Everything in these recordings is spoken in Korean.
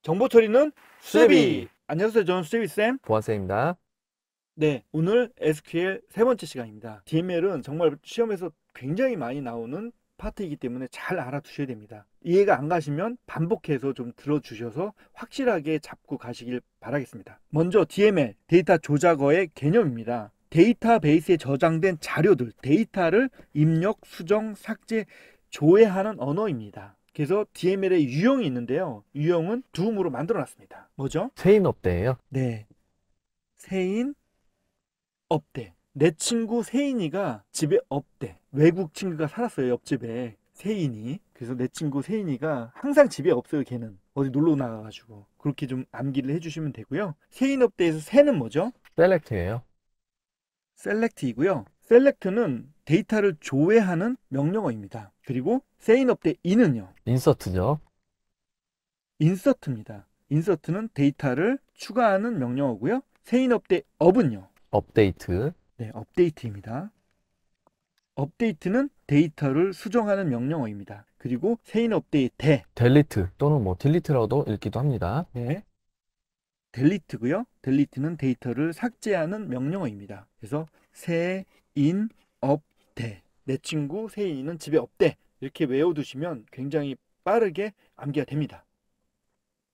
정보 처리는 수제비. 수제비. 안녕하세요. 저는 수제비쌤. 보안쌤입니다. 네, 오늘 SQL 세 번째 시간입니다. DML은 정말 시험에서 굉장히 많이 나오는 파트이기 때문에 잘 알아두셔야 됩니다. 이해가 안 가시면 반복해서 좀 들어주셔서 확실하게 잡고 가시길 바라겠습니다. 먼저 DML, 데이터 조작어의 개념입니다. 데이터베이스에 저장된 자료들, 데이터를 입력, 수정, 삭제, 조회하는 언어입니다. 그래서 DML의 유형이 있는데요. 유형은 도움으로 만들어 놨습니다. 뭐죠? 세인 업데예요. 네, 세인 없대. 내 친구 세인이가 집에 없대. 외국 친구가 살았어요, 옆집에. 세인이. 그래서 내 친구 세인이가 항상 집에 없어요, 걔는. 어디 놀러 나가가지고. 그렇게 좀 암기를 해주시면 되고요. 세인 업데에서 세는 뭐죠? 셀렉트예요. 셀렉트이고요. 셀렉트는 데이터를 조회하는 명령어입니다. 그리고 세인 업데 인은요? 인서트죠. 인서트입니다. 인서트는 데이터를 추가하는 명령어고요. 세인 업데 업은요? 업데이트. 네, 업데이트입니다. 업데이트는 데이터를 수정하는 명령어입니다. 그리고 세인 업데이트 델리트 또는 뭐 딜리트라고도 읽기도 합니다. 네, 델리트고요. 델리트는 데이터를 삭제하는 명령어입니다. 그래서 세인 업데 내 친구 세인이는 집에 없대. 이렇게 외워두시면 굉장히 빠르게 암기가 됩니다.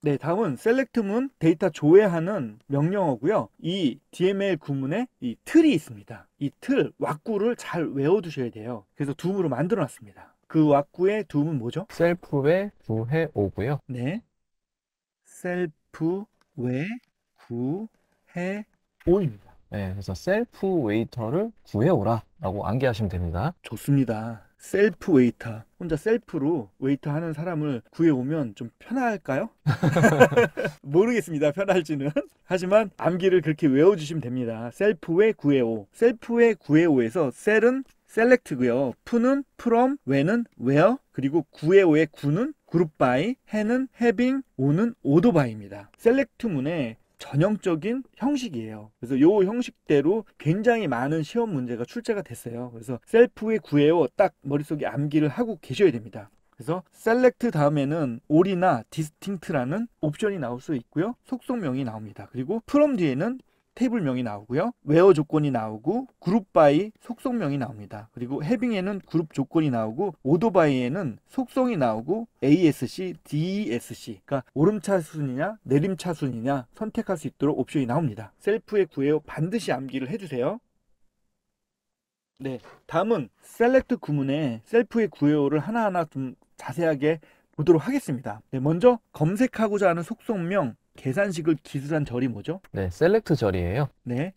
네, 다음은 select문 데이터 조회하는 명령어고요. 이 DML 구문에 이 틀이 있습니다. 이 틀, 왁구를 잘 외워두셔야 돼요. 그래서 도움으로 만들어 놨습니다. 그 왁구의 도움은 뭐죠? 셀프의 구해 오고요. 네, 셀프 외 구해 오입니다. 네, 그래서 셀프 웨이터를 구해오라 라고 암기하시면 됩니다. 좋습니다. 셀프 웨이터. 혼자 셀프로 웨이터 하는 사람을 구해오면 좀 편할까요? 모르겠습니다. 편할지는. 하지만 암기를 그렇게 외워주시면 됩니다. 셀프의 구해오. 셀프의 구해오에서 셀은 셀렉트고요. 푸는 from, when은 where, 그리고 구해오의 구는 group by, 해는 having, 오는 order by입니다. 셀렉트문의 전형적인 형식이에요. 그래서 이 형식대로 굉장히 많은 시험 문제가 출제가 됐어요. 그래서 셀프의 구해오 딱 머릿속에 암기를 하고 계셔야 됩니다. 그래서 select 다음에는 all이나 distinct라는 옵션이 나올 수 있고요. 속성명이 나옵니다. 그리고 from 뒤에는 테이블명이 나오고요. where 조건이 나오고 group by 속성명이 나옵니다. 그리고 having에는 그룹 조건이 나오고 order by에는 속성이 나오고 ASC, DESC 그러니까 오름차순이냐 내림차순이냐 선택할 수 있도록 옵션이 나옵니다. 셀프의 구해요 반드시 암기를 해주세요. 네, 다음은 셀렉트 구문의 셀프의 구해요를 하나하나 좀 자세하게 보도록 하겠습니다. 네, 먼저 검색하고자 하는 속성명 계산식을 기술한 절이 뭐죠? 네, 셀렉트 절이에요. 네,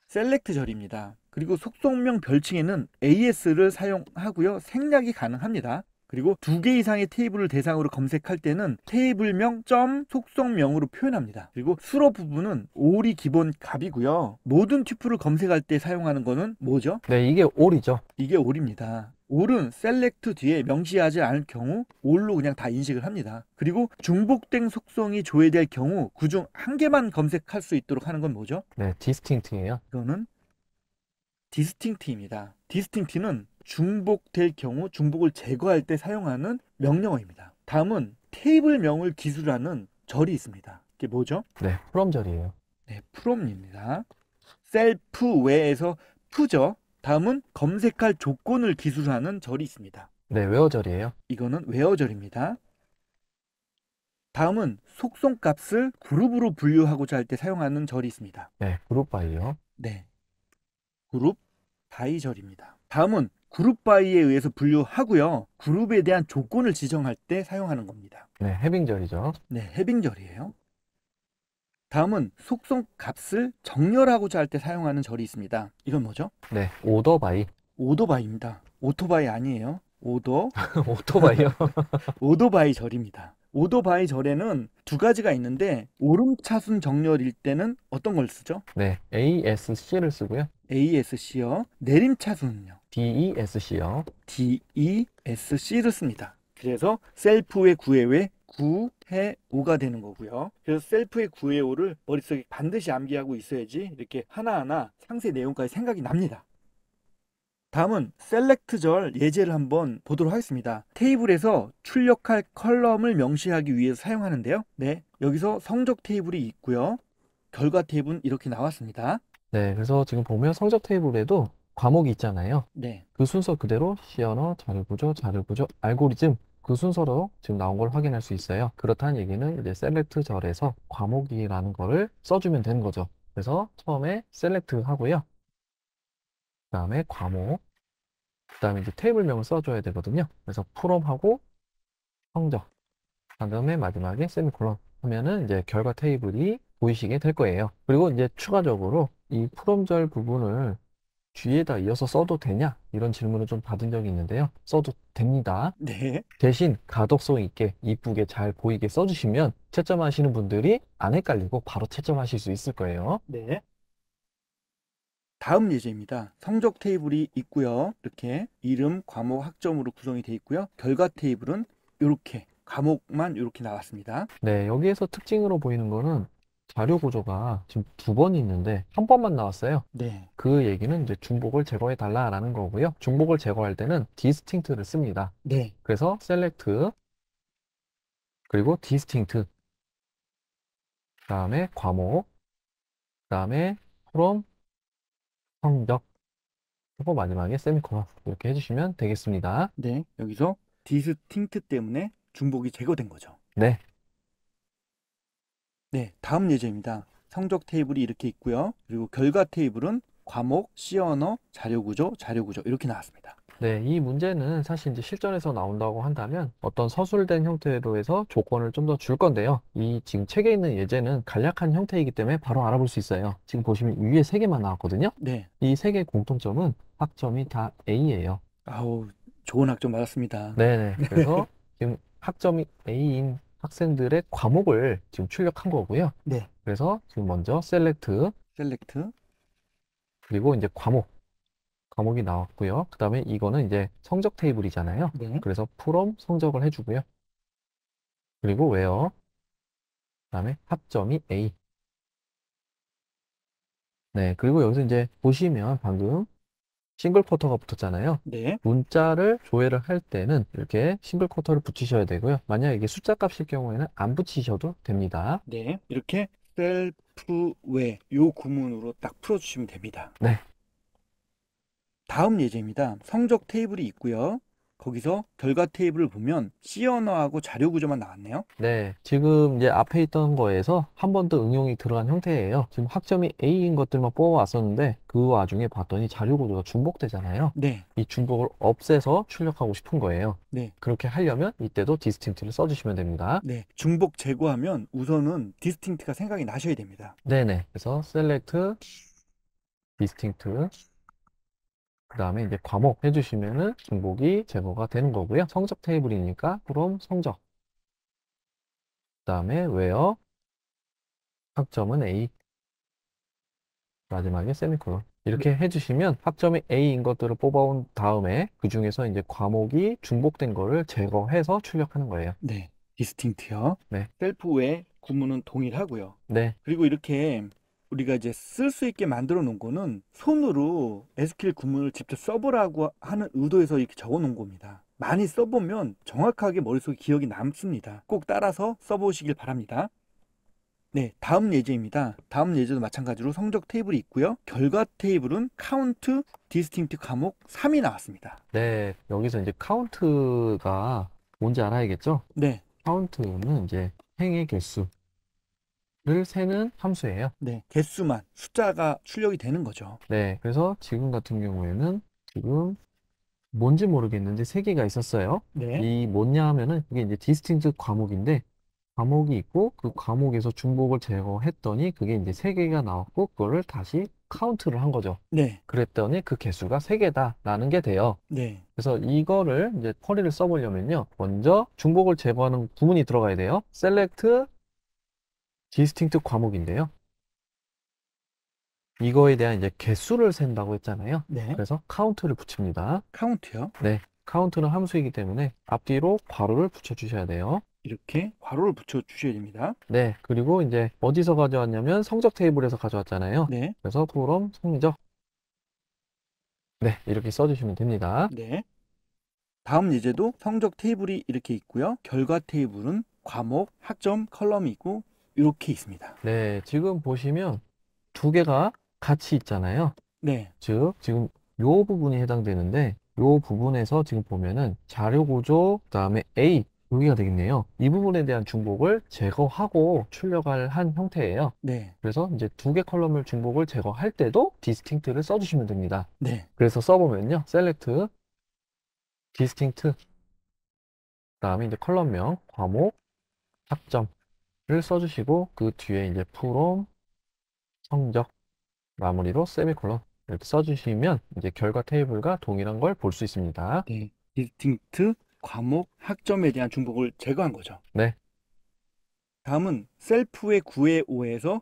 셀렉트 절입니다. 그리고 속성명 별칭에는 AS를 사용하고요. 생략이 가능합니다. 그리고 두 개 이상의 테이블을 대상으로 검색할 때는 테이블명 점 속성명으로 표현합니다. 그리고 수로 부분은 all이 기본 값이고요. 모든 튜플을 검색할 때 사용하는 거는 뭐죠? 네, 이게 all이죠. 이게 all입니다. all은 셀렉트 뒤에 명시하지 않을 경우 all로 그냥 다 인식을 합니다. 그리고 중복된 속성이 조회될 경우 그중 한 개만 검색할 수 있도록 하는 건 뭐죠? 네, 디스팅트예요. 이거는 디스팅트입니다. 디스팅트는 중복될 경우 중복을 제거할 때 사용하는 명령어입니다. 다음은 테이블명을 기술하는 절이 있습니다. 이게 뭐죠? 네, 프롬 절이에요. 네, from입니다. 셀프 외에서 to죠. 다음은 검색할 조건을 기술하는 절이 있습니다. 네, 웨어 절이에요. 이거는 where 절입니다. 다음은 속성값을 그룹으로 분류하고자 할 때 사용하는 절이 있습니다. 네, 그룹 바이요. 네, 그룹 바이 절입니다. 다음은 그룹 바이에 의해서 분류하고요. 그룹에 대한 조건을 지정할 때 사용하는 겁니다. 네, 해빙 절이죠. 네, 해빙 절이에요. 다음은 속성 값을 정렬하고자 할 때 사용하는 절이 있습니다. 이건 뭐죠? 네, 오더 바이. 오더바이입니다. 오토바이 아니에요. 오토바이요. 오더바이 절입니다. 오더바이 절에는 두 가지가 있는데 오름차순 정렬일 때는 어떤 걸 쓰죠? 네, ASC를 쓰고요. ASC요. 내림차순은요? DESC요. DESC를 씁니다. 그래서 셀프의 구해오의 구해오가 되는 거고요. 그래서 셀프의 구해오를 머릿속에 반드시 암기하고 있어야지 이렇게 하나하나 상세 내용까지 생각이 납니다. 다음은 셀렉트절 예제를 한번 보도록 하겠습니다. 테이블에서 출력할 컬럼을 명시하기 위해서 사용하는데요. 네, 여기서 성적 테이블이 있고요. 결과 테이블은 이렇게 나왔습니다. 네, 그래서 지금 보면 성적 테이블에도 과목이 있잖아요. 네, 그 순서 그대로 C 언어, 자료구조, 자료구조, 알고리즘 그 순서로 지금 나온 걸 확인할 수 있어요. 그렇다는 얘기는 이제 셀렉트절에서 과목이라는 거를 써주면 되는 거죠. 그래서 처음에 셀렉트 하고요. 그 다음에 과목, 그 다음에 이제 테이블명을 써줘야 되거든요. 그래서 프롬하고 성적, 그 다음에 마지막에 세미콜론 하면은 이제 결과 테이블이 보이시게 될 거예요. 그리고 이제 추가적으로 이 프롬절 부분을 뒤에다 이어서 써도 되냐? 이런 질문을 좀 받은 적이 있는데요. 써도 됩니다. 네, 대신 가독성 있게 이쁘게 잘 보이게 써주시면 채점하시는 분들이 안 헷갈리고 바로 채점하실 수 있을 거예요. 네. 다음 예제입니다. 성적 테이블이 있고요. 이렇게 이름, 과목, 학점으로 구성이 되어 있고요. 결과 테이블은 이렇게 과목만 이렇게 나왔습니다. 네, 여기에서 특징으로 보이는 거는 자료 구조가 지금 2번 있는데 한 번만 나왔어요. 네, 그 얘기는 이제 중복을 제거해 달라라는 거고요. 중복을 제거할 때는 distinct를 씁니다. 네, 그래서 select 그리고 distinct 그다음에 과목 그다음에 from 성적 그리고 마지막에 세미콜론 이렇게 해주시면 되겠습니다. 네. 여기서 디스팅트 때문에 중복이 제거된 거죠. 네, 네, 다음 예제입니다. 성적 테이블이 이렇게 있고요. 그리고 결과 테이블은 과목, C 언어, 자료 구조 이렇게 나왔습니다. 네, 이 문제는 사실 이제 실전에서 나온다고 한다면 어떤 서술된 형태로 해서 조건을 좀 더 줄 건데요. 이 지금 책에 있는 예제는 간략한 형태이기 때문에 바로 알아볼 수 있어요. 지금 보시면 위에 3개만 나왔거든요. 네, 이 3개의 공통점은 학점이 다 A예요. 아우 좋은 학점 맞았습니다. 네네. 그래서 지금 학점이 A인 학생들의 과목을 지금 출력한 거고요. 네, 그래서 지금 먼저 셀렉트 셀렉트, 그리고 이제 과목이 나왔고요. 그 다음에 이거는 이제 성적 테이블이잖아요. 네, 그래서 from 성적을 해주고요. 그리고 where 그다음에 합점이 A. 네, 그리고 여기서 이제 보시면 방금 싱글 쿼터가 붙었잖아요. 네, 문자를 조회를 할 때는 이렇게 싱글 쿼터를 붙이셔야 되고요. 만약 이게 숫자 값일 경우에는 안 붙이셔도 됩니다. 네. 이렇게 셀프 외 요 구문으로 딱 풀어주시면 됩니다. 네. 다음 예제입니다. 성적 테이블이 있고요. 거기서 결과 테이블을 보면 C 언어하고 자료 구조만 나왔네요. 네, 지금 이제 앞에 있던 거에서 한 번 더 응용이 들어간 형태예요. 지금 학점이 A인 것들만 뽑아왔었는데 그 와중에 봤더니 자료 구조가 중복되잖아요. 네, 이 중복을 없애서 출력하고 싶은 거예요. 네, 그렇게 하려면 이때도 distinct를 써주시면 됩니다. 네. 중복 제거하면 우선은 디스팅트가 생각이 나셔야 됩니다. 네네. 그래서 select, distinct, 그 다음에 이제 과목 해주시면은 중복이 제거가 되는 거고요. 성적 테이블이니까 from 성적, 그 다음에 where 학점은 A, 마지막에 세미콜론. 이렇게 해주시면 학점이 A인 것들을 뽑아온 다음에 그 중에서 이제 과목이 중복된 거를 제거해서 출력하는 거예요. 네, 디스팅트요. 네. 셀프 외 구문은 동일하고요. 네. 그리고 이렇게 우리가 이제 쓸 수 있게 만들어 놓은 거는 손으로 SQL 구문을 직접 써보라고 하는 의도에서 이렇게 적어 놓은 겁니다. 많이 써보면 정확하게 머릿속에 기억이 남습니다. 꼭 따라서 써보시길 바랍니다. 네, 다음 예제입니다. 다음 예제도 마찬가지로 성적 테이블이 있고요. 결과 테이블은 카운트, 디스팅트 과목 3이 나왔습니다. 네. 여기서 이제 카운트가 뭔지 알아야겠죠? 네, 카운트는 이제 행의 개수를 세는 함수예요. 네, 개수만 숫자가 출력이 되는 거죠. 네. 그래서 지금 같은 경우에는 지금 뭔지 모르겠는데 3개가 있었어요. 네, 이 뭐냐 하면은 이게 이제 디스팅트 과목인데 과목이 있고 그 과목에서 중복을 제거했더니 그게 이제 3개가 나왔고 그거를 다시 카운트를 한 거죠. 네, 그랬더니 그 개수가 3개다라는 게 돼요. 네, 그래서 이거를 이제 쿼리를 써보려면요. 먼저 중복을 제거하는 구문이 들어가야 돼요. select distinct 과목인데요. 이거에 대한 이제 개수를 센다고 했잖아요. 네. 그래서 카운트를 붙입니다. 카운트요. 네. 카운트는 함수이기 때문에 앞뒤로 괄호를 붙여주셔야 돼요. 이렇게 괄호를 붙여 주셔야 됩니다. 네. 그리고 이제 어디서 가져왔냐면 성적 테이블에서 가져왔잖아요. 네, 그래서 from 성적 네, 이렇게 써주시면 됩니다. 네. 다음 예제도 성적 테이블이 이렇게 있고요. 결과 테이블은 과목, 학점, 컬럼이 있고 이렇게 있습니다. 네, 지금 보시면 두 개가 같이 있잖아요. 네. 즉, 지금 요 부분이 해당되는데, 요 부분에서 지금 보면은 자료 구조, 그다음에 A, 여기가 되겠네요. 이 부분에 대한 중복을 제거하고 출력을 한 형태예요. 네. 그래서 이제 두 개 컬럼을 중복을 제거할 때도 distinct를 써주시면 됩니다. 네. 그래서 써보면요. select, distinct, 그다음에 이제 컬럼명, 과목, 학점을 써주시고, 그 뒤에 이제 from, 성적, 마무리로 세미콜론 이렇게 써주시면 이제 결과 테이블과 동일한 걸 볼 수 있습니다. 네. 디스팅트 과목 학점에 대한 중복을 제거한 거죠. 네, 다음은 셀프의 9의 5에서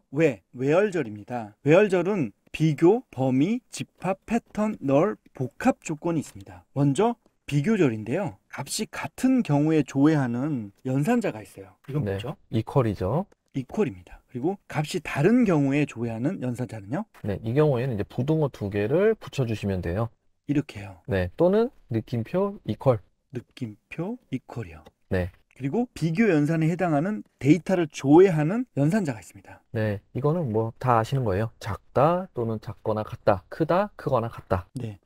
외열절입니다. 외열절은 비교, 범위, 집합, 패턴, 널, 복합 조건이 있습니다. 먼저 비교절인데요. 값이 같은 경우에 조회하는 연산자가 있어요. 이건 네, 뭐죠? 이퀄이죠. 이퀄입니다. 그리고 값이 다른 경우에 조회하는 연산자는요? 네, 이 경우에는 이제 부등호 두 개를 붙여주시면 돼요. 이렇게요. 네, 또는 느낌표 이퀄. 느낌표 이퀄이요. 네, 그리고 비교 연산에 해당하는 데이터를 조회하는 연산자가 있습니다. 네, 이거는 뭐 다 아시는 거예요. 작다 또는 작거나 같다, 크다, 크거나 같다. 네.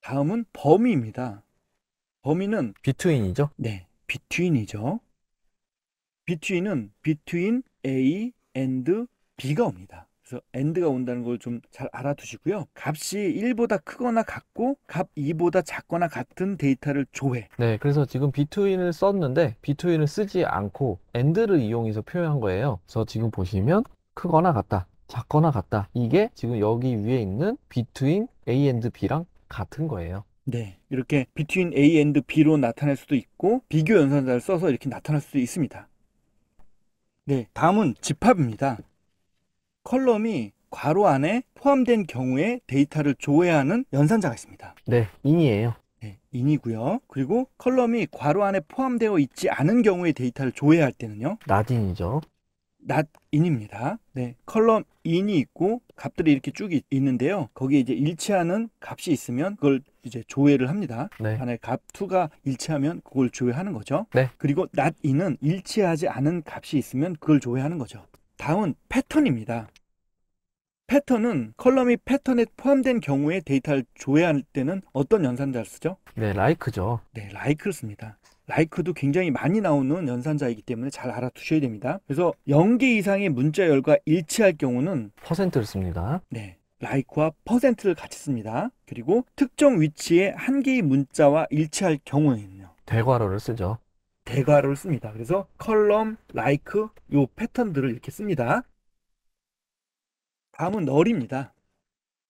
다음은 범위입니다. 범위는 비트윈이죠. 네, between이죠. between은 between A and B가 옵니다. 그래서 and가 온다는 걸 좀 잘 알아두시고요. 값이 1보다 크거나 같고 값 2보다 작거나 같은 데이터를 조회. 네, 그래서 지금 비트윈을 썼는데 비트윈을 쓰지 않고 and를 이용해서 표현한 거예요. 그래서 지금 보시면 크거나 같다, 작거나 같다. 이게 지금 여기 위에 있는 between A and B랑 같은 거예요. 네, 이렇게 between A and B로 나타낼 수도 있고 비교 연산자를 써서 이렇게 나타날 수도 있습니다. 네, 다음은 집합입니다. 컬럼이 괄호 안에 포함된 경우에 데이터를 조회하는 연산자가 있습니다. 네, in이에요. 네, in이고요. 그리고 컬럼이 괄호 안에 포함되어 있지 않은 경우에 데이터를 조회할 때는요. not in이죠. not in입니다. 네, 컬럼 in이 있고 값들이 이렇게 쭉 있는데요. 거기에 이제 일치하는 값이 있으면 그걸 이제 조회를 합니다. 네, 만약에 값 2가 일치하면 그걸 조회하는 거죠. 네, 그리고 not in은 일치하지 않은 값이 있으면 그걸 조회하는 거죠. 다음은 패턴입니다. 패턴은 컬럼이 패턴에 포함된 경우에 데이터를 조회할 때는 어떤 연산자를 쓰죠? 네, like죠. 네, like를 씁니다. like도 굉장히 많이 나오는 연산자이기 때문에 잘 알아두셔야 됩니다. 그래서 0개 이상의 문자열과 일치할 경우는 퍼센트를 씁니다. 네, like와 퍼센트를 같이 씁니다. 그리고 특정 위치에 한 개의 문자와 일치할 경우에는요. 대괄호를 쓰죠. 대괄호를 씁니다. 그래서 컬럼, like 요 패턴들을 이렇게 씁니다. 다음은 널입니다.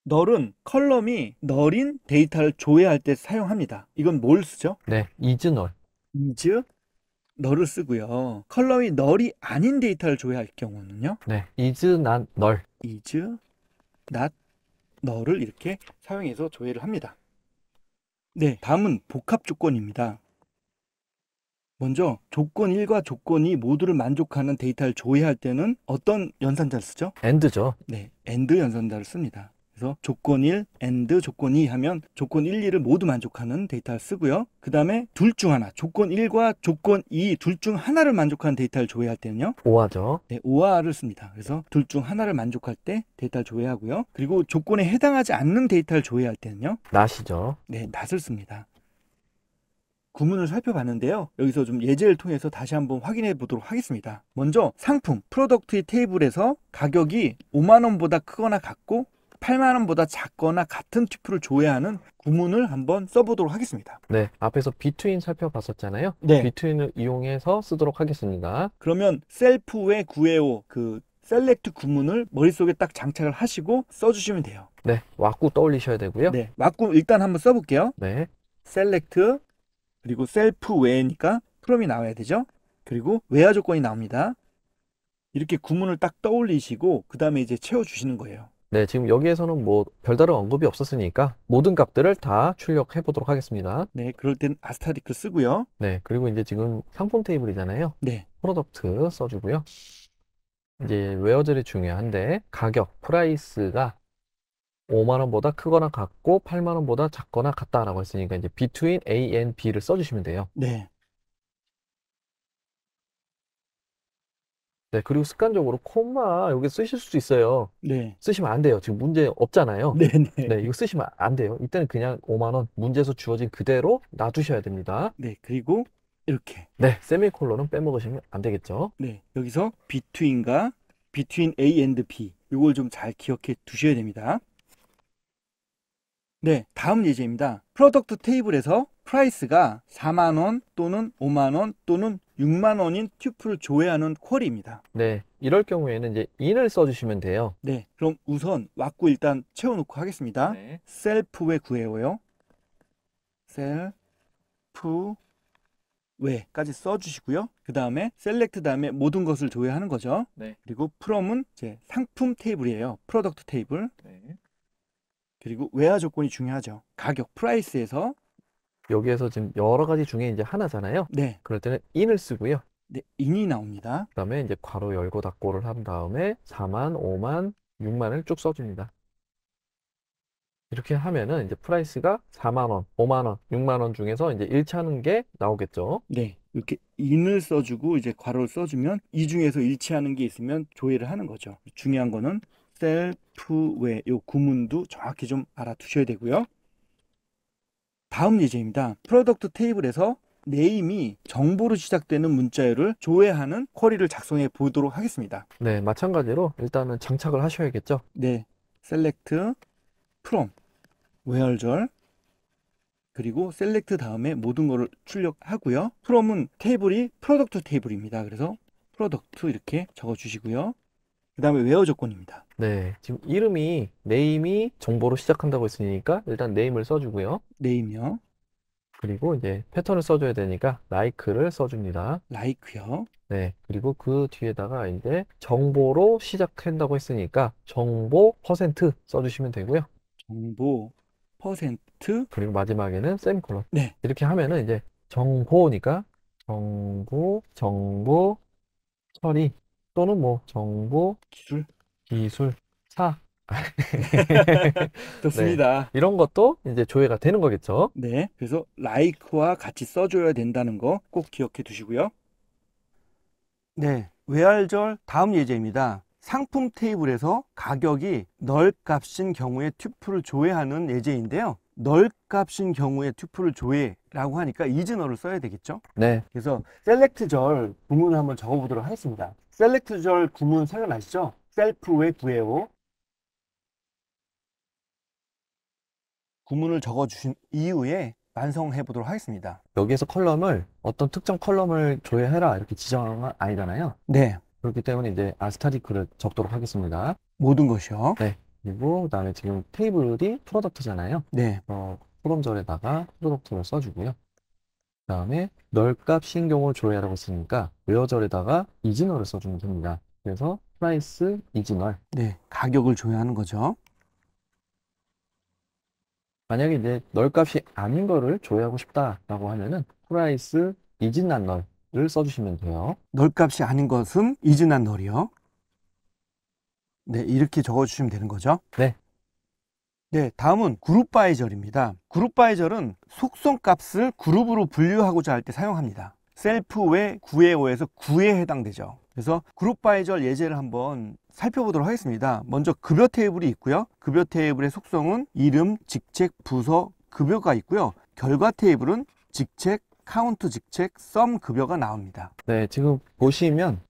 널은 컬럼이 널인 데이터를 조회할 때 사용합니다. 이건 뭘 쓰죠? 네, is null. is 널을 쓰고요. 컬럼이 널이 아닌 데이터를 조회할 경우는요. 네, is not null. is not 널을 이렇게 사용해서 조회를 합니다. 네, 다음은 복합 조건입니다. 먼저 조건 1과 조건 2 모두를 만족하는 데이터를 조회할 때는 어떤 연산자를 쓰죠? and죠. 네, and 연산자를 씁니다. 그래서 조건 1, and 조건 2 하면 조건 1, 2를 모두 만족하는 데이터를 쓰고요. 그 다음에 둘 중 하나, 조건 1과 조건 2 둘 중 하나를 만족하는 데이터를 조회할 때는요. or죠. 네, or를 씁니다. 그래서 둘 중 하나를 만족할 때 데이터를 조회하고요. 그리고 조건에 해당하지 않는 데이터를 조회할 때는요. not이죠. 네, not을 씁니다. 구문을 살펴봤는데요. 여기서 좀 예제를 통해서 다시 한번 확인해 보도록 하겠습니다. 먼저 상품, 프로덕트의 테이블에서 가격이 5만 원보다 크거나 같고 8만 원보다 작거나 같은 튜플을 조회하는 구문을 한번 써보도록 하겠습니다. 네, 앞에서 between 살펴봤었잖아요. 네. between을 이용해서 쓰도록 하겠습니다. 그러면 셀프의 구해오 그 셀렉트 구문을 머릿속에 딱 장착을 하시고 써주시면 돼요. 네, 왁구 떠올리셔야 되고요. 네, 맞고 일단 한번 써볼게요. 네, 셀렉트 그리고 셀프 웨어니까 프롬이 나와야 되죠. 그리고 웨어 조건이 나옵니다. 이렇게 구문을 딱 떠올리시고 그 다음에 이제 채워주시는 거예요. 네, 지금 여기에서는 뭐 별다른 언급이 없었으니까 모든 값들을 다 출력해 보도록 하겠습니다. 네, 그럴 땐 아스타리크 쓰고요. 네, 그리고 이제 지금 상품 테이블이잖아요. 네, 프로덕트 써주고요. 이제 웨어절이 중요한데 가격, 프라이스가 5만 원보다 크거나 같고 8만 원보다 작거나 같다라고 했으니까 이제 between A and B를 써주시면 돼요. 네. 네, 그리고 습관적으로 콤마 여기 쓰실 수 있어요. 네. 쓰시면 안 돼요. 지금 문제 없잖아요. 네네. 네, 이거 쓰시면 안 돼요. 이때는 그냥 5만 원 문제에서 주어진 그대로 놔두셔야 됩니다. 네. 그리고 이렇게. 네, 세미콜론은 빼먹으시면 안 되겠죠. 네. 여기서 between과 between A and B 이걸 좀 잘 기억해 두셔야 됩니다. 네. 다음 예제입니다. 프로덕트 테이블에서 프라이스가 4만 원 또는 5만 원 또는 6만 원인 튜플을 조회하는 쿼리입니다. 네, 이럴 경우에는 이제 in을 써주시면 돼요. 네. 그럼 우선 왁구 일단 채워놓고 하겠습니다. 네. 셀프에 구해오요. 셀프 왜까지 써주시고요. 그 다음에 셀렉트 다음에 모든 것을 조회하는 거죠. 네. 그리고 from은 이제 상품 테이블이에요. 프로덕트 테이블. 네. 그리고 웨어 조건이 중요하죠. 가격, 프라이스에서 여기에서 지금 여러 가지 중에 이제 하나잖아요. 네, 그럴 때는 in을 쓰고요. 네, 인이 나옵니다. 그다음에 이제 괄호 열고 닫고를 한 다음에 4만, 5만, 6만을 쭉 써줍니다. 이렇게 하면은 이제 프라이스가 4만 원, 5만 원, 6만 원 중에서 이제 일치하는 게 나오겠죠. 네, 이렇게 인을 써주고 이제 괄호를 써주면 이 중에서 일치하는 게 있으면 조회를 하는 거죠. 중요한 거는 셀프 웨, 요 구문도 정확히 좀 알아두셔야 되고요. 다음 예제입니다. 프로덕트 테이블에서 네임이 정보로 시작되는 문자열을 조회하는 쿼리를 작성해 보도록 하겠습니다. 네, 마찬가지로 일단은 장착을 하셔야겠죠. 네, 셀렉트 프롬 외열절 그리고 셀렉트 다음에 모든 거를 출력하고요. 프롬은 테이블이 프로덕트 테이블입니다. 그래서 프로덕트 이렇게 적어 주시고요. 그 다음에 웨어 조건입니다. 네, 지금 이름이 네임이 정보로 시작한다고 했으니까 일단 네임을 써주고요. 네임이요. 그리고 이제 패턴을 써줘야 되니까 like를 써줍니다. 라이크요. 네, 그리고 그 뒤에다가 이제 정보로 시작한다고 했으니까 정보 퍼센트 써주시면 되고요. 정보 퍼센트. 그리고 마지막에는 세미콜론. 네, 이렇게 하면은 이제 정보니까 정보 처리 또는 뭐 정보 기술. 기술 사. 네, 좋습니다. 이런 것도 이제 조회가 되는 거겠죠. 네, 그래서 like와 같이 써줘야 된다는 거 꼭 기억해 두시고요. 네, 외알절 다음 예제입니다. 상품 테이블에서 가격이 널 값인 경우에 튜플을 조회하는 예제인데요. 널 값인 경우에 튜플을 조회라고 하니까 이즈널을 써야 되겠죠. 네, 그래서 셀렉트절 구문을 한번 적어보도록 하겠습니다. 셀렉트절 구문 생각나시죠? 셀프의 구해오 구문을 적어주신 이후에 완성해 보도록 하겠습니다. 여기에서 컬럼을 어떤 특정 컬럼을 조회해라 이렇게 지정한 건 아니잖아요. 네, 그렇기 때문에 이제 아스타리크를 적도록 하겠습니다. 모든 것이요. 네, 그리고 그다음에 지금 테이블이 프로덕트잖아요. 네, 프롬절에다가 프로덕트를 써주고요. 그다음에 널값 신경을 조회하라고 했으니까 웨어절에다가 이즈널을 써주면 됩니다. 그래서 프라이스 이즈널. 네, 가격을 조회하는 거죠. 만약에 이제 널값이 아닌 거를 조회하고 싶다라고 하면은 프라이스 이즈난 널을 써주시면 돼요. 널 값이 아닌 것은 이즈난 널이요. 네, 이렇게 적어주시면 되는 거죠. 네, 네, 다음은 그룹 바이 절입니다. 그룹 바이 절은 속성 값을 그룹으로 분류하고자 할 때 사용합니다. 셀프 외 9의 5에서 9에 해당되죠. 그래서 그룹 바이 절 예제를 한번 살펴보도록 하겠습니다. 먼저 급여 테이블이 있고요. 급여 테이블의 속성은 이름, 직책, 부서, 급여가 있고요. 결과 테이블은 직책, 카운트 직책, 썸 급여가 나옵니다. 네, 지금 보시면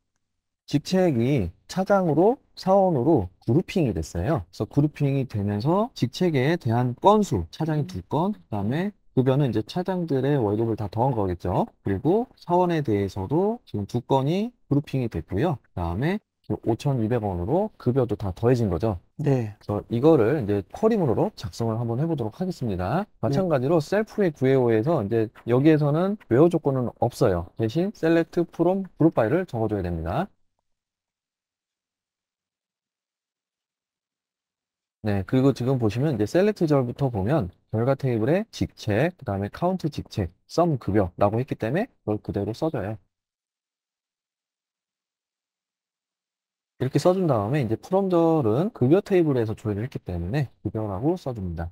직책이 차장으로 사원으로 그룹핑이 됐어요. 그래서 그룹핑이 되면서 직책에 대한 건수, 차장이 2건, 그다음에 급여는 이제 차장들의 월급을 다 더한 거겠죠. 그리고 사원에 대해서도 지금 2건이 그룹핑이 됐고요. 그다음에 5,200원으로 급여도 다 더해진 거죠. 네, 그래서 이거를 이제 쿼리문으로 작성을 한번 해보도록 하겠습니다. 마찬가지로 셀프의 구해오에서 이제 여기에서는 웨어 조건은 없어요. 대신 셀렉트 프롬 그룹 바이를 적어줘야 됩니다. 네, 그리고 지금 보시면 이제 셀렉트 절부터 보면 결과 테이블에 직책, 그 다음에 카운트 직책, 썸 급여라고 했기 때문에 그걸 그대로 써줘요. 이렇게 써준 다음에 이제 프롬절은 급여 테이블에서 조회를 했기 때문에 급여라고 써줍니다.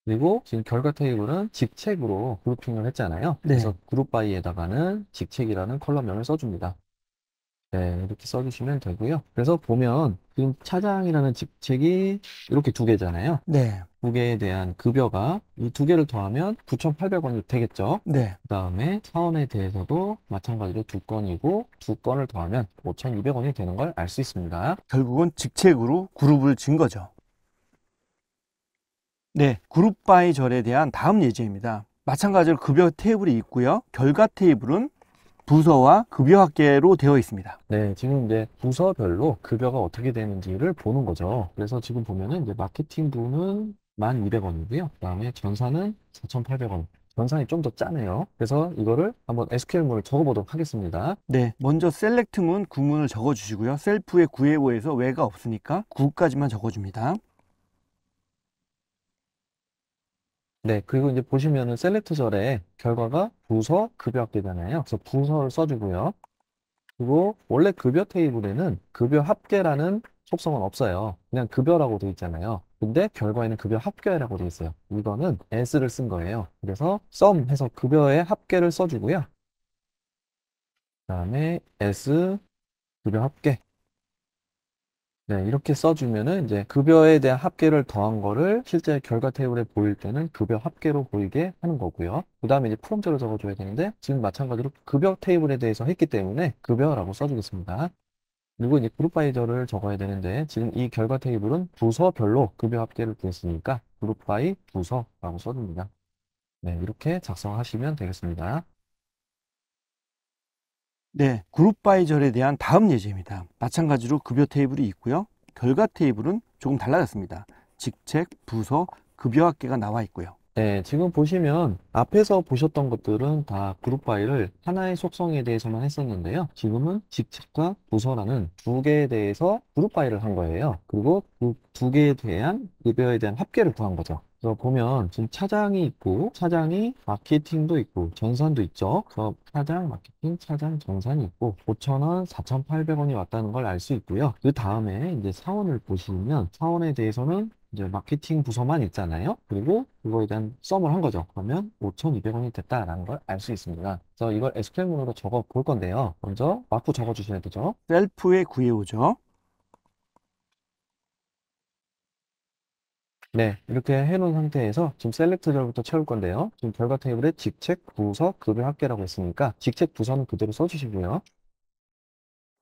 그리고 지금 결과 테이블은 직책으로 그룹핑을 했잖아요. 네. 그래서 그룹 바이에다가는 직책이라는 컬럼명을 써줍니다. 네, 이렇게 써주시면 되고요. 그래서 보면 지금 차장이라는 직책이 이렇게 두 개잖아요. 네. 두 개에 대한 급여가 이 두 개를 더하면 9,800원이 되겠죠. 네. 그 다음에 사원에 대해서도 마찬가지로 두 건이고 두 건을 더하면 5,200원이 되는 걸 알 수 있습니다. 결국은 직책으로 그룹을 진 거죠. 네, 그룹 바이 절에 대한 다음 예제입니다. 마찬가지로 급여 테이블이 있고요. 결과 테이블은 부서와 급여 합계로 되어 있습니다. 네, 지금 이제 부서별로 급여가 어떻게 되는지를 보는 거죠. 그래서 지금 보면은 이제 마케팅 부는 1,200원이고요. 그다음에 전사는 4,800원. 전산이 좀 더 짜네요. 그래서 이거를 한번 SQL문을 적어보도록 하겠습니다. 네, 먼저 셀렉트문 구문을 적어주시고요. 셀프의 구해오에서 외가 없으니까 9까지만 적어줍니다. 네, 그리고 이제 보시면은 셀렉트절에 결과가 부서 급여 합계잖아요. 그래서 부서를 써주고요. 그리고 원래 급여 테이블에는 급여 합계라는 속성은 없어요. 그냥 급여라고 되어 있잖아요. 근데 결과에는 급여 합계라고 되어 있어요. 이거는 s를 쓴 거예요. 그래서 sum 해서 급여의 합계를 써주고요. 그다음에 s 급여 합계. 네, 이렇게 써주면은 이제 급여에 대한 합계를 더한 거를 실제 결과 테이블에 보일 때는 급여 합계로 보이게 하는 거고요. 그 다음에 이제 프롬프트를 적어줘야 되는데 지금 마찬가지로 급여 테이블에 대해서 했기 때문에 급여라고 써주겠습니다. 그리고 이제 그룹바이저를 적어야 되는데 지금 이 결과 테이블은 부서별로 급여 합계를 구했으니까 그룹바이 부서라고 써줍니다. 네, 이렇게 작성하시면 되겠습니다. 네, 그룹 바이 절에 대한 다음 예제입니다. 마찬가지로 급여 테이블이 있고요. 결과 테이블은 조금 달라졌습니다. 직책, 부서, 급여 합계가 나와 있고요. 네, 지금 보시면 앞에서 보셨던 것들은 다 그룹 바이를 하나의 속성에 대해서만 했었는데요. 지금은 직책과 부서라는 두 개에 대해서 그룹 바이를 한 거예요. 그리고 그 두 개에 대한 급여에 대한 합계를 구한 거죠. 그래서 보면 지금 차장이 있고 차장이 마케팅도 있고 전산도 있죠. 그래서 차장, 마케팅, 차장, 전산이 있고 5,000원, 4,800원이 왔다는 걸 알 수 있고요. 그 다음에 이제 사원을 보시면 사원에 대해서는 이제 마케팅 부서만 있잖아요. 그리고 그거에 대한 썸을 한 거죠. 그러면 5,200원이 됐다라는 걸 알 수 있습니다. 그래서 이걸 SQL문으로 적어 볼 건데요. 먼저 마구 적어 주셔야 되죠. 셀프의 구해오죠. 네, 이렇게 해놓은 상태에서 지금 셀렉트절부터 채울 건데요. 지금 결과 테이블에 직책, 부서, 급여 합계라고 했으니까 직책, 부서는 그대로 써주시고요.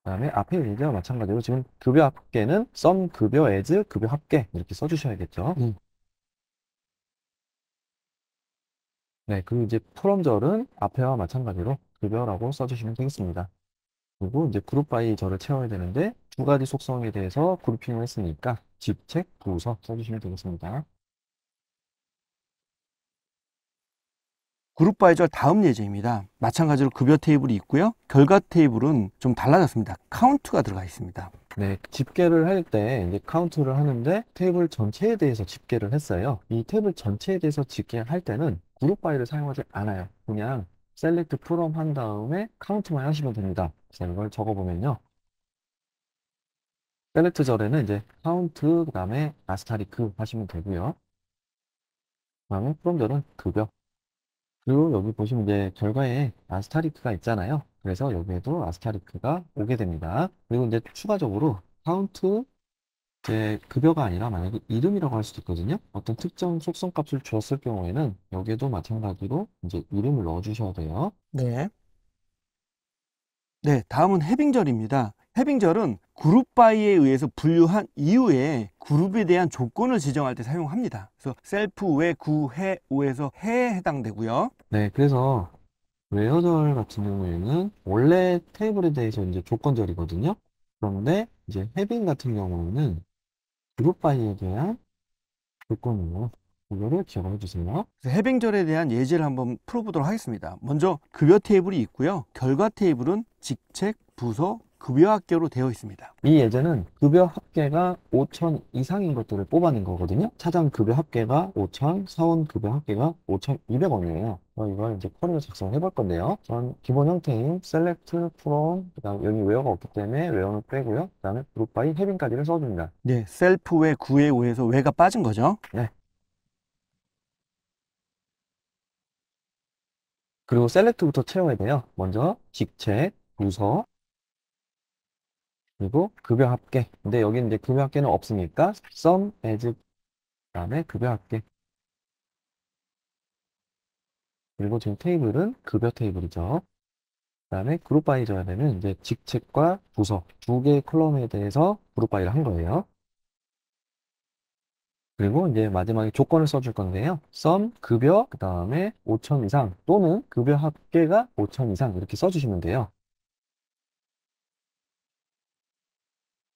그다음에 앞에 얘기와 마찬가지로 지금 급여 합계는 썸 급여 as 급여 합계 이렇게 써주셔야겠죠. 네, 그리고 이제 프롬절은 앞에와 마찬가지로 급여라고 써주시면 되겠습니다. 그리고 이제 그룹 바이 절을 채워야 되는데 두 가지 속성에 대해서 그룹핑을 했으니까 직책, 부서 써주시면 되겠습니다. 그룹 바이 절 다음 예제입니다. 마찬가지로 급여 테이블이 있고요. 결과 테이블은 좀 달라졌습니다. 카운트가 들어가 있습니다. 네, 집계를 할 때 이제 카운트를 하는데 테이블 전체에 대해서 집계를 했어요. 이 테이블 전체에 대해서 집계할 때는 그룹 바이를 사용하지 않아요. 그냥 셀렉트 프롬 한 다음에 카운트만 하시면 됩니다. 그래서 이걸 적어보면요. 셀렉트 절에는 이제 카운트 그다음에 아스타리크 하시면 되고요. 그다음에 프롬 절은 급여. 그리고 여기 보시면 이제 결과에 아스타리크가 있잖아요. 그래서 여기에도 아스타리크가 오게 됩니다. 그리고 이제 추가적으로 카운트 제 급여가 아니라 만약에 이름이라고 할 수도 있거든요. 어떤 특정 속성 값을 주었을 경우에는 여기에도 마찬가지로 이제 이름을 넣어 주셔야 돼요. 네. 네, 다음은 해빙절입니다. 해빙절은 그룹 바이에 의해서 분류한 이후에 그룹에 대한 조건을 지정할 때 사용합니다. 그래서 셀프 외 구해 오에서 해에 해당되고요. 네, 그래서 웨어절 같은 경우에는 원래 테이블에 대해서 이제 조건절이거든요. 그런데 이제 해빙 같은 경우에는 그룹 바이에 대한 조건이에요. 이거를 기억해 주세요. 그래서 해빙절에 대한 예제를 한번 풀어보도록 하겠습니다. 먼저 급여 테이블이 있고요. 결과 테이블은 직책, 부서, 급여 합계로 되어 있습니다. 이 예제는 급여 합계가 5천 이상인 것들을 뽑아낸 거거든요. 차장 급여 합계가 5천, 사원 급여 합계가 5,200원이에요. 이걸 이제 쿼리로 작성해 볼 건데요. 전 기본 형태인 select from, 그다음 여기 where가 없기 때문에 where는 빼고요. 그다음에 group by having까지를 써줍니다. 네, 셀프 외 9의 5에서 외가 빠진 거죠. 네. 그리고 select부터 채워야 돼요. 먼저 직책, 부서, 그리고 급여 합계. 근데 여기는 이제 급여 합계는 없으니까 sum as, 그다음에 급여 합계. 그리고 지금 테이블은 급여 테이블이죠. 그다음에 그룹 바이 줘야되는 이제 직책과 부서 두 개의 컬럼에 대해서 그룹 바이를 한 거예요. 그리고 이제 마지막에 조건을 써줄 건데요. sum 급여 그다음에 5천 이상 또는 급여 합계가 5천 이상 이렇게 써주시면 돼요.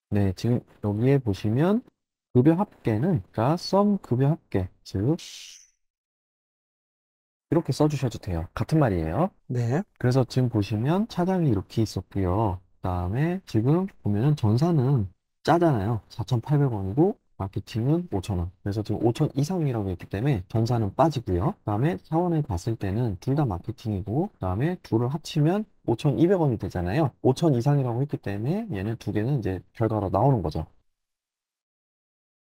네, 지금 여기에 보시면 급여 합계는 그러니까 sum 급여 합계 즉 이렇게 써주셔도 돼요. 같은 말이에요. 네. 그래서 지금 보시면 차장이 이렇게 있었고요. 그다음에 지금 보면은 전사는 짜잖아요. 4,800원이고 마케팅은 5,000원. 그래서 지금 5,000 이상이라고 했기 때문에 전사는 빠지고요. 그다음에 사원을 봤을 때는 둘 다 마케팅이고 그다음에 둘을 합치면 5,200원이 되잖아요. 5,000 이상이라고 했기 때문에 얘는 두 개는 이제 결과로 나오는 거죠.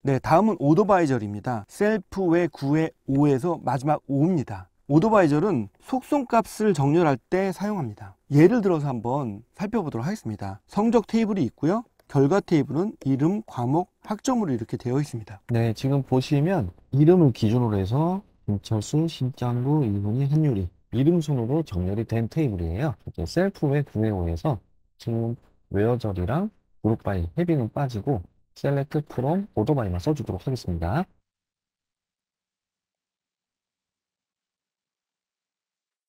네, 다음은 오더바이절입니다. 셀프 외 9의 5에서 마지막 5입니다. 오더바이절은 속성값을 정렬할 때 사용합니다. 예를 들어서 한번 살펴보도록 하겠습니다. 성적 테이블이 있고요. 결과 테이블은 이름, 과목, 학점으로 이렇게 되어 있습니다. 네, 지금 보시면 이름을 기준으로 해서 김철수, 신짱구, 이훈이, 한유리 이름 순으로 정렬이 된 테이블이에요. 셀프 외 9의 5에서 지금 웨어절이랑 그룹 바이, 헤빙은 빠지고 셀렉트 프롬 오더 바이만 써주도록 하겠습니다.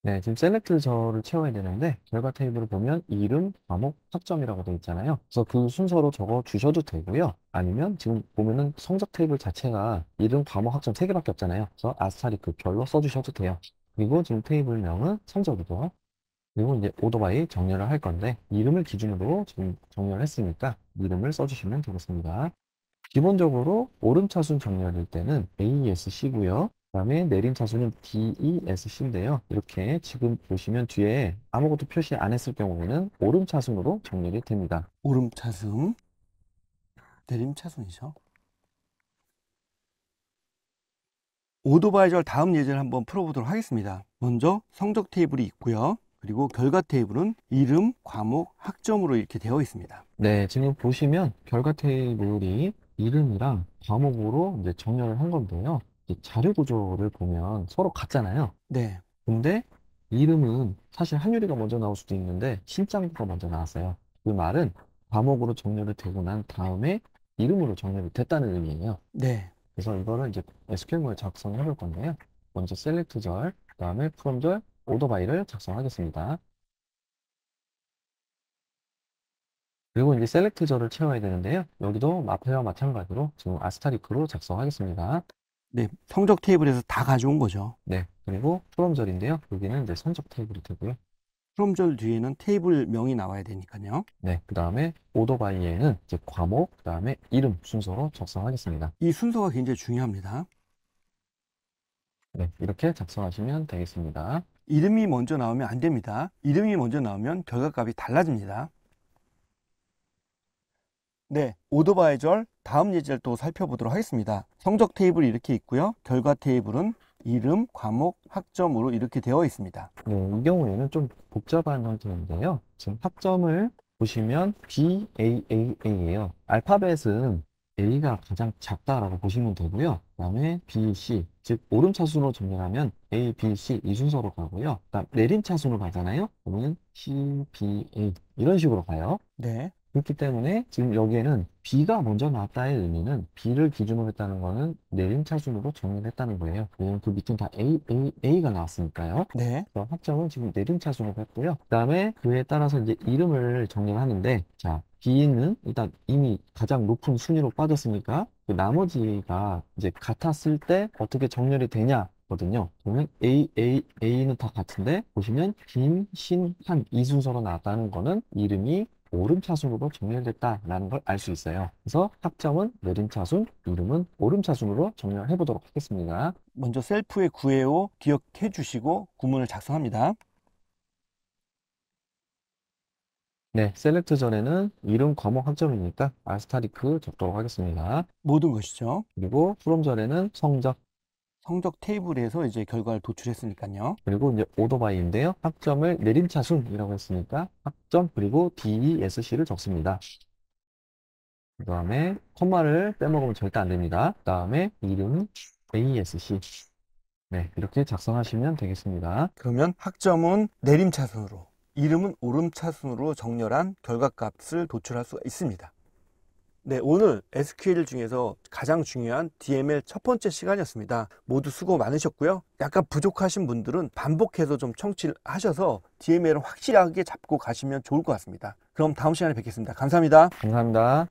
네, 지금 셀렉트 절을 채워야 되는데 결과 테이블을 보면 이름, 과목, 학점이라고 되어 있잖아요. 그래서 그 순서로 적어 주셔도 되고요. 아니면 지금 보면은 성적 테이블 자체가 이름, 과목, 학점 3개밖에 없잖아요. 그래서 아스타리크 별로 써주셔도 돼요. 그리고 지금 테이블명은 성적이고 그리고 이제 오더바이 정렬을 할 건데 이름을 기준으로 지금 정렬을 했으니까 이름을 써주시면 되겠습니다. 기본적으로 오름차순 정렬일 때는 ASC고요. 그다음에 내림차순은 DESC인데요. 이렇게 지금 보시면 뒤에 아무것도 표시 안 했을 경우에는 오름차순으로 정렬이 됩니다. 오름차순, 내림차순이죠. 오더바이절 다음 예제를 한번 풀어보도록 하겠습니다. 먼저 성적 테이블이 있고요. 그리고 결과 테이블은 이름, 과목, 학점으로 이렇게 되어 있습니다. 네, 지금 보시면 결과 테이블이 이름이랑 과목으로 이제 정렬을 한 건데요. 이제 자료 구조를 보면 서로 같잖아요. 네. 근데 이름은 사실 한유리가 먼저 나올 수도 있는데 신짱구가 먼저 나왔어요. 그 말은 과목으로 정렬이 되고 난 다음에 이름으로 정렬이 됐다는 의미예요. 네. 그래서 이거를 이제 SQL모에 작성해 볼 건데요. 먼저 셀렉트 절, 그다음에 from 절, 오더 바이를 작성하겠습니다. 그리고 이제 셀렉트 절을 채워야 되는데요. 여기도 앞에와 마찬가지로 지금 아스타리크로 작성하겠습니다. 네. 성적 테이블에서 다 가져온 거죠. 네. 그리고 from 절인데요. 여기는 이제 성적 테이블이 되고요. 프롬절 뒤에는 테이블 명이 나와야 되니까요. 네, 그 다음에 오더 바이에는 이제 과목, 그 다음에 이름 순서로 작성하겠습니다. 이 순서가 굉장히 중요합니다. 네, 이렇게 작성하시면 되겠습니다. 이름이 먼저 나오면 안 됩니다. 이름이 먼저 나오면 결과값이 달라집니다. 네, 오더바이절 다음 예제를 또 살펴보도록 하겠습니다. 성적 테이블이 이렇게 있고요. 결과 테이블은 이름, 과목, 학점으로 이렇게 되어 있습니다. 네, 이 경우에는 좀 복잡한 형태인데요. 지금 학점을 보시면 BAAA예요. 알파벳은 A가 가장 작다라고 보시면 되고요. 그 다음에 B, C, 즉 오름차순으로 정렬하면 A, B, C 이 순서로 가고요. 그 다음 내림차순으로 가잖아요. 그러면 C, B, A 이런 식으로 가요. 네, 그렇기 때문에 지금 여기에는 B가 먼저 나왔다의 의미는 B를 기준으로 했다는 거는 내림차순으로 정리했다는 거예요. 왜냐면 그 밑은 다 A가 나왔으니까요. 네, 그래서 학점은 지금 내림차순으로 했고요. 그 다음에 그에 따라서 이제 이름을 정리를 하는데, 자, B는 일단 이미 가장 높은 순위로 빠졌으니까 그 나머지가 이제 같았을 때 어떻게 정렬이 되냐 거든요. 그러면 A는 다 같은데 보시면 김, 신, 한 이 순서로 나왔다는 거는 이름이 오름차순으로 정렬됐다라는 걸 알 수 있어요. 그래서 학점은 내림차순, 이름은 오름차순으로 정렬해 보도록 하겠습니다. 먼저 셀프의 구애호 기억해 주시고 구문을 작성합니다. 네, 셀렉트 전에는 이름 과목 학점이니까 아스타리크 적도록 하겠습니다. 모든 것이죠. 그리고 프롬 전에는 성적, 성적 테이블에서 이제 결과를 도출했으니까요. 그리고 이제 오더바이인데요. 학점을 내림차순이라고 했으니까 학점 그리고 DESC를 적습니다. 그 다음에 콤마를 빼먹으면 절대 안 됩니다. 그 다음에 이름 ASC. 네, 이렇게 작성하시면 되겠습니다. 그러면 학점은 내림차순으로, 이름은 오름차순으로 정렬한 결과값을 도출할 수가 있습니다. 네, 오늘 SQL 중에서 가장 중요한 DML 첫 번째 시간이었습니다. 모두 수고 많으셨고요. 약간 부족하신 분들은 반복해서 좀 청취를 하셔서 DML을 확실하게 잡고 가시면 좋을 것 같습니다. 그럼 다음 시간에 뵙겠습니다. 감사합니다. 감사합니다.